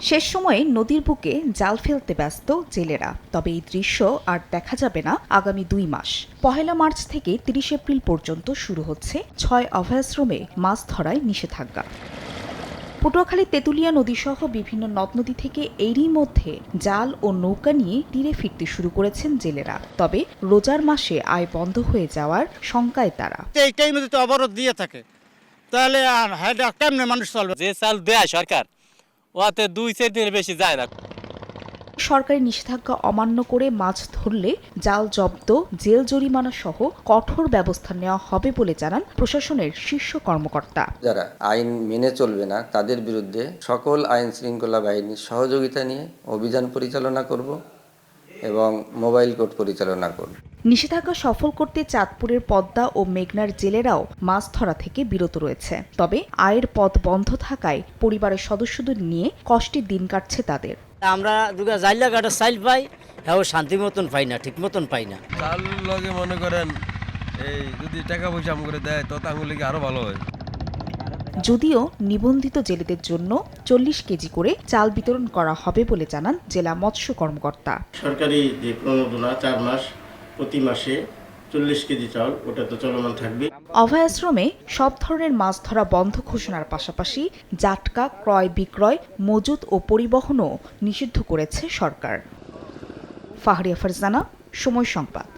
শেষ সময়ে নদীর বুকে জাল ফেলতে ব্যস্ত জেলেরা। তবে এই দৃশ্য আর দেখা যাবে না আগামী ২ মাস। ১ মার্চ থেকে ৩০ এপ্রিল পর্যন্ত শুরু হচ্ছে ৬ অভয়াশ্রমে মাছ ধরায় নিষেধাজ্ঞা। পটুয়াখালী তেঁতুলিয়া নদীসহ বিভিন্ন নদ-নদী থেকে এরই মধ্যে জাল ও নৌকা নিয়ে তীরে ফিরতে শুরু করেছেন জেলেরা। তবে রোজার মাসে আয় বন্ধ হয়ে যাওয়ার শঙ্কায় তারা। এই টাইমে যদি অবরোধ দিয়ে থাকে তাহলে আর কেমনে মানুষ চলবে? যে চাল দেয় সরকার ওতে ২-৪ দিনের বেশি যায় না। সরকারি নিষেধাজ্ঞা অমান্য করে মাছ ধরলে জাল জব্দ, জেল জরিমানা সহ কঠোর ব্যবস্থা নেওয়া হবে বলে জানান প্রশাসনের শীর্ষ কর্মকর্তা। যারা আইন মেনে চলবে না তাদের বিরুদ্ধে সকল আইন শৃঙ্খলা বাহিনীর সহযোগিতা নিয়ে অভিযান পরিচালনা করব এবং মোবাইল কোর্ট পরিচালনা করব। নিষেধাজ্ঞা সফল করতে চাঁদপুরের পদ্মা ও মেঘনার জেলেরাও মাছ ধরা থেকে বিরত রয়েছে। তবে আয়ের পথ বন্ধ থাকায় পরিবারের সদস্যদের নিয়ে কষ্টের দিন কাটছে তাদের। আমরা দুগা জাইলা কাটা চাইল পাই, হ্যাঁ শান্তি মতন পাই না, ঠিক মতন পাই না। চাল লগে মনে করেন এই যদি টাকা পয়সা করে দেয় তো আঙুলে আরো ভালো হয়। যদিও নিবন্ধিত জেলেদের জন্য ৪০ কেজি করে চাল বিতরণ করা হবে বলে জানান জেলা মৎস্য কর্মকর্তা। সরকারি যে প্রণোদনা ৪ মাস প্রতি মাসে ৪০ কেজি চাল ওটা তো চলমান থাকবে। অভয়াশ্রমে সব ধরনের মাছ ধরা বন্ধ ঘোষণার পাশাপাশি জাটকা ক্রয় বিক্রয়, মজুত ও পরিবহনও নিষিদ্ধ করেছে সরকার। ফাহরিয়া ফারজানা, সময় সংবাদ।